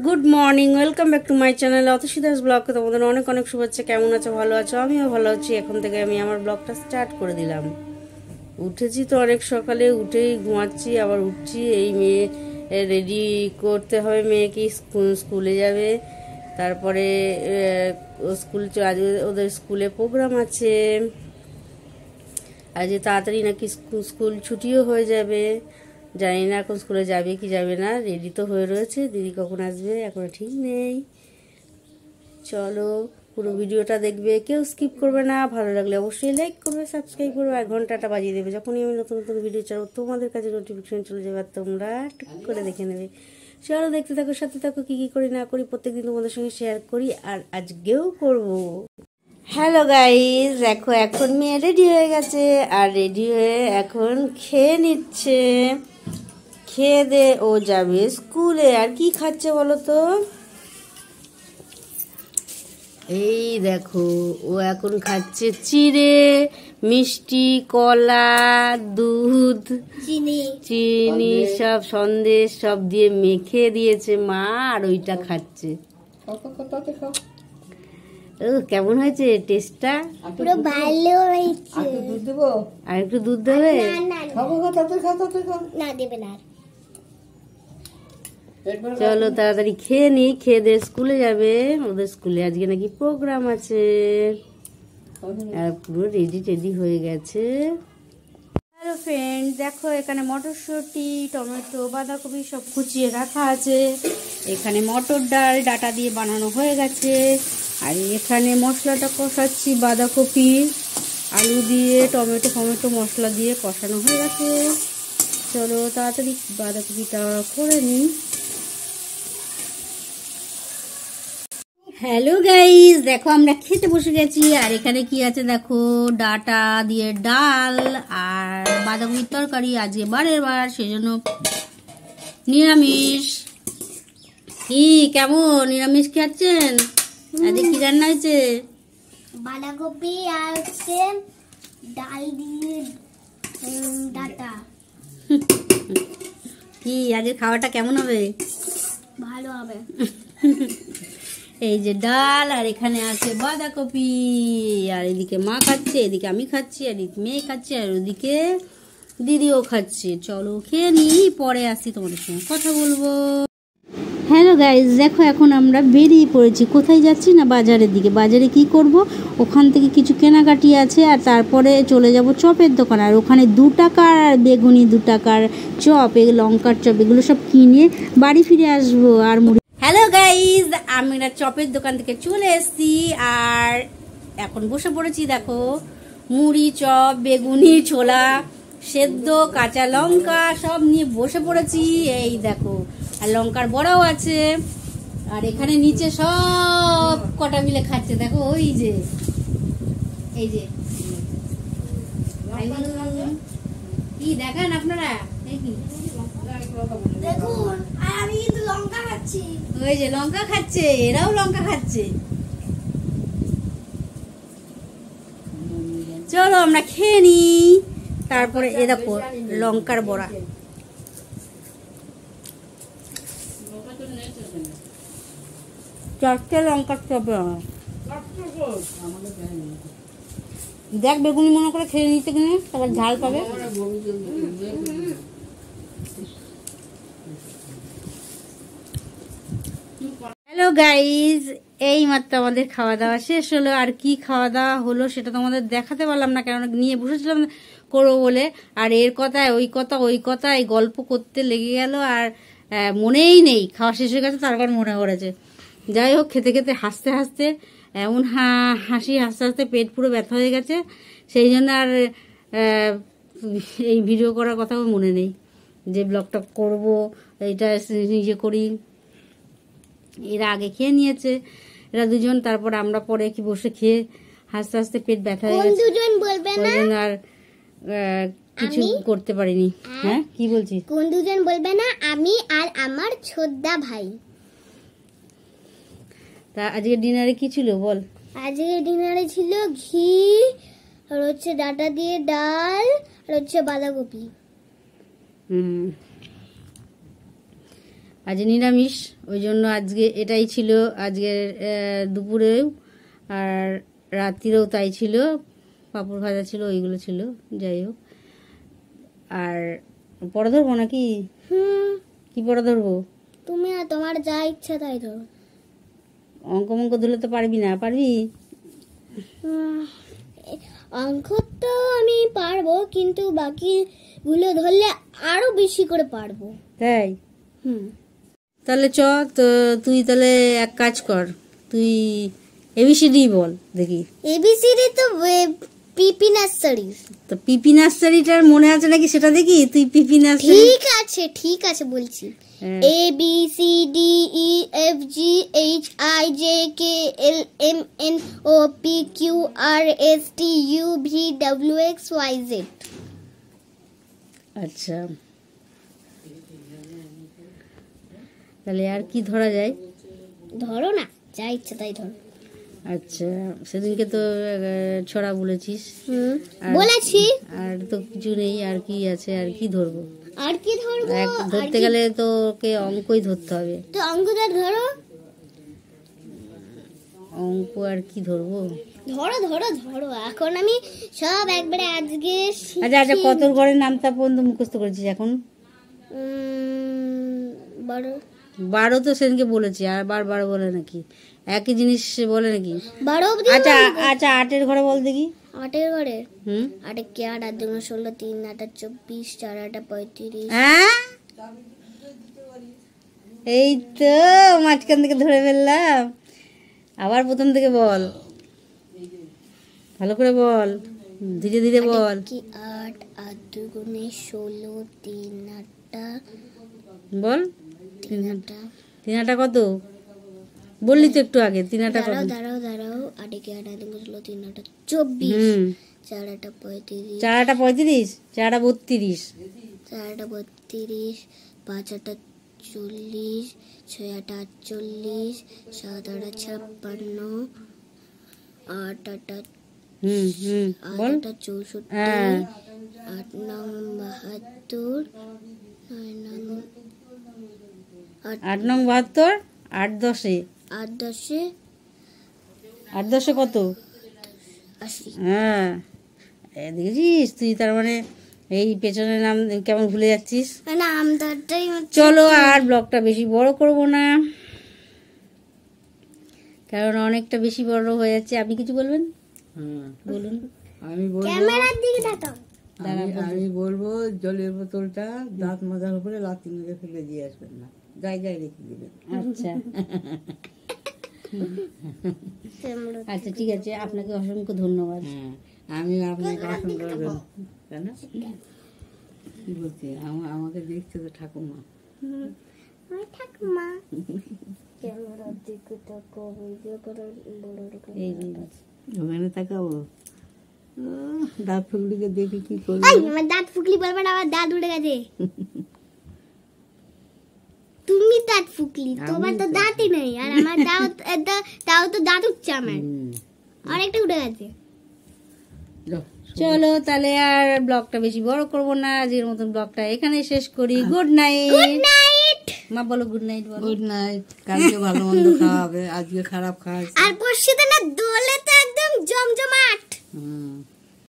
Good morning, welcome back to my channel Atasi Das ব্লগকে তোমাদের অনেক অনেক শুভেচ্ছা। কেমন আছো? ভালো আছো? আমিও ভালো আছি। এখন থেকে আমি আমার ব্লগটা স্টার্ট করে দিলাম। উঠেছি তো অনেক সকালে, উঠেই ঘুমাচ্ছি, আবার উঠছি। এই মেয়ে রেডি করতে হবে, মেয়েকে স্কুলে যাবে। তারপরে স্কুল আজ ওদের স্কুলে প্রোগ্রাম আছে। আজ তাড়াতাড়ি নাকি স্কুল ছুটিও হয়ে যাবে। জানি না এখন স্কুলে যাবে কি যাবে না। রেডি তো হয়ে রয়েছে, দিদি কখন আসবে এখনো ঠিক নেই। চলো পুরো ভিডিওটা দেখবে, কেউ স্কিপ করবে না। ভালো লাগলে অবশ্যই লাইক করবে, সাবস্ক্রাইব করবে আর ঘন্টাটা বাজিয়ে দেবে। যখনই আমি নতুন নতুন ভিডিও চাও তোমাদের কাছে নোটিফিকেশন চলে যাবে আর তোমরা টুক করে দেখে নেবে। চলো দেখতে থাকো, সাথে থাকো। কী কী করি না করি প্রত্যেকদিন তোমাদের সঙ্গে শেয়ার করি, আর আজকেও করবো। হ্যালো গাইজ, দেখো এখন মেয়ে রেডি হয়ে গেছে, আর রেডি হয়ে এখন খেয়ে নিচ্ছে। খেয়ে দে ও যাবে স্কুলে। আর কি খাচ্ছে বলো তো? এই দেখো, ও এখন খাচ্ছে চিড়ে, মিষ্টি, কলা, দুধ, চিনি সব সন্দেশ সব দিয়ে মেখে দিয়েছে মা, আর ওইটা খাচ্ছে। ও কেমন হয়েছে টেস্টটা? পুরো ভালো হয়েছে। আর একটু দুধ দেবে? না দেবে না। চলো তাড়াতাড়ি খেয়ে নি, খেয়ে দিয়ে স্কুলে যাবে। ওদের স্কুলে আজকে নাকি প্রোগ্রাম আছে, আর পুরো রেডি টেডি হয়ে গেছে। হ্যালো ফ্রেন্ড, দেখো এখানে মটরশুঁটি, টমেটো, বাঁধাকপি সব কুচিয়ে রাখা আছে। এখানে মটর ডাল ডাটা দিয়ে বানানো হয়ে গেছে। আর এখানে মশলাটা কষাচ্ছি, বাঁধাকপি আলু দিয়ে টমেটো ফমেটো মশলা দিয়ে কষানো হয়ে গেছে। চলো তাড়াতাড়ি বাঁধাকপিটা করে নিই। হ্যালো গাইস, দেখো আমরা খেতে বসে গেছি। আর এখানে কি আছে দেখো, ডাটা দিয়ে ডাল আর বাঁধাকপির তরকারি। আজকে বারের বার, সেজন্য নিরামিষ। কি কেমন নিরামিষ খাচ্ছেন? আজকে কি রান্না হয়েছে? বাঁধাকপি আর হচ্ছে ডাল দিয়ে ডাটা। কি আজকে খাওয়াটা কেমন হবে? ভালো হবে। এই যে ডাল, আর এখানে আছে বাঁধাকপি, আর এদিকে মা খাচ্ছে, এদিকে আমি খাচ্ছি, আর এদিকে মেয়ে খাচ্ছে, আর ওদিকে দিদিও খাচ্ছে। চলো খেয়ে নি, পরে আসি তোমাদের সঙ্গে কথা বলবো। হ্যালো গাইজ, দেখো এখন আমরা বেরিয়ে পড়েছি। কোথায় যাচ্ছি না, বাজারের দিকে। বাজারে কি করব, ওখান থেকে কিছু কেনাকাটি আছে, আর তারপরে চলে যাব চপের দোকান। আর ওখানে 2 টাকার আর বেগুনি 2 টাকার চপ, লঙ্কার চপ, এগুলো সব কিনে বাড়ি ফিরে আসবো। আর মুড়ি। হ্যালো গাইজ, আমরা চপের দোকান থেকে চলে এসেছি, আর এখন বসে পড়েছি। দেখো মুড়ি, চপ, বেগুনি, ছোলা সেদ্ধ, কাঁচা লঙ্কা সব নিয়ে বসে পড়েছি। এই দেখো, আর লঙ্কার বড়াও আছে। আর এখানে নিচে সব কটা মিলে খাচ্ছে। দেখো ওই যে, এই যে কি দেখেন আপনারা, দেখুন আমি কিন্তু লঙ্কা খাচ্ছি। ওই যে লঙ্কা খাচ্ছে, এরাও লঙ্কা খাচ্ছে। চলো আমরা খেয়ে নি, তারপরে এ দেখো লঙ্কার বড়া। চারটে লঙ্কার চপ। দেখ বেগুনি মনে করে খেয়ে নিতে কিনে, তারপর ঝাল পাবে। হ্যালো গাইজ, এই মাত্র আমাদের খাওয়া দাওয়া শেষ হলো। আর কি খাওয়া দাওয়া হলো সেটা তোমাদের দেখাতে পারলাম না, কেননা নিয়ে বসেছিলাম করবো বলে। আর এর কথায় ওই কথা, ওই কথা, এই গল্প করতে লেগে গেল, আর মনেই নেই। খাওয়া শেষ হয়ে গেছে, তারপর মনে পড়েছে। যাই হোক, খেতে খেতে হাসতে হাসতে এমন হাসি হাসতে হাসতে পেট পুরো ব্যথা হয়ে গেছে। সেই জন্য আর এই ভিডিও করার কথাও মনে নেই, যে ব্লগটা করব এইটা নিজে করি। এরা আগে খেয়ে নিয়েছে, এরা দুজন, তারপর আমরা পরে কি বসে খেয়ে হাসতে হাসতে পেট ব্যথা হয়ে গেছে। দুজন বলবে না, আর কিছু করতে পারিনি। হ্যাঁ কি বলছিস? কোন দুজন বলবে না? আমি আর আমার ছোটদা ভাই। তা আজকে ডিনারে কি ছিল বল? আজকে ডিনারে ছিল ঘি, আর হচ্ছে ডাটা দিয়ে ডাল, আর হচ্ছে বাঁধাকপি। আজ নিরামিষ, ওই জন্য আজকে এটাই ছিল আজকের দুপুরেও, আর রাত্রিরেও তাই ছিল। পাঁপড় ভাজা ছিল, ওইগুলো ছিল। যাই হোক, আর পড়া ধরবো নাকি? কি পড়া ধরবো? তুমি আর তোমার যা ইচ্ছা তাই ধরো। অঙ্ক মঙ্ক ধরলে তো পারবি না, পারবি? অঙ্ক তো আমি পারবো, কিন্তু বাকিগুলো ধরলে আরো বেশি করে পারবো। তাই? তাহলে চ, তো তুই তাহলে এক কাজ কর, তুই এবিসিডি বল দেখি। এবিসিডি তো পিপি নার্সারি। তো পিপি নার্সারিটার মনে আছে নাকি সেটা দেখি। তুই পিপি নার্সারি। ঠিক আছে বলছি। A B C D E F G H I J K L M N O P Q R S T U V W X Y Z. আচ্ছা, তাহলে আর কি ধরা যায়? ধরো না, যা ইচ্ছা তাই ধরো। আচ্ছা, সেদিনকে তো ছড়া বলেছিস। বলেছি। আর তো কিছু নেই, আর কি আছে? আর কি ধরবো? ধরতে আর গেলে তোকে অঙ্কই ধরতে হবে। তো অঙ্কটা ধরো। অঙ্ক আর কি ধরবো? ধরো এখন আমি সব একবারে আজকে। আচ্ছা, কত ঘরের নামটা পর্যন্ত মুখস্থ করেছিস এখন? 12 তো সেদিনকে বলেছি, আর বারবার বলে নাকি একই জিনিস বলে নাকি? 12 আচ্ছা 8 ঘরে বল দেখি। 8 ঘরে? 8 কে 8 আর 2 16 3 8 24 4 8 35। হ্যাঁ, এই তো মাঝখান থেকে ধরে ফেললাম। আবার প্রথম থেকে বল, ভালো করে বল, ধীরে ধীরে বল। 8 আর 2 16 3 8 বল। 3 8 কত বললি তো একটু আগে? 3 8 কত? দাঁড়াও 8 কে 8 আর 2 16 3 8 24 4 8 35 4 8 35 4 8 32 4 8 32 5 8 40 6 8 48 7 8 56 8 8 বল। 8 64 8 9 72 8 9 72 8 10 8 10 কত? 80। হ্যাঁ, দেখেছিস তুই, তার মানে এই পেছনের নাম কেমন ভুলে যাচ্ছিস। চলো, আর ব্লগটা বেশি বড় করব না, কারণ অনেকটা বেশি বড় হয়ে যাচ্ছে। আপনি কিছু বলবেন? বলুন। আমি বলবো, ক্যামেরার দিকে তাকাও। আমি বলবো জলের বোতলটা দাঁত মাজার উপরে লাথি মেরে ফেলে দিয়ে আসবেন না, জায়গায় রেখে দিবেন। আচ্ছা আচ্ছা, ঠিক আছে, আপনাকে অসংখ্য ধন্যবাদ। আমি আপনাকে অসংখ্য কেন কি বলছি, আমাকে দেখছে তো ঠাকুমা। ওখানে তাকাবো, দাঁত ফুকলিকে দেখে কি করবো? আমার দাঁত ফুকলি বলবে না, আমার দাঁত উঠে গেছে। তুমি দাঁত ফুকলি, তোমার তো দাঁতই নেই, আর আমার তাও তো দাঁত উঠছে আমার, অনেকটা উঠে গেছে। চলো, তাহলে আর ব্লগটা বেশি বড় করব না, আজকের মতন ব্লগটা এখানে শেষ করি। Good night. মা বলো গুড নাইট। Good night. কালকে ভালো মন্দ খাওয়া হবে, আজকে খারাপ খাওয়া। আর পরশুদিন না দোলে তো একদম জমজমাট।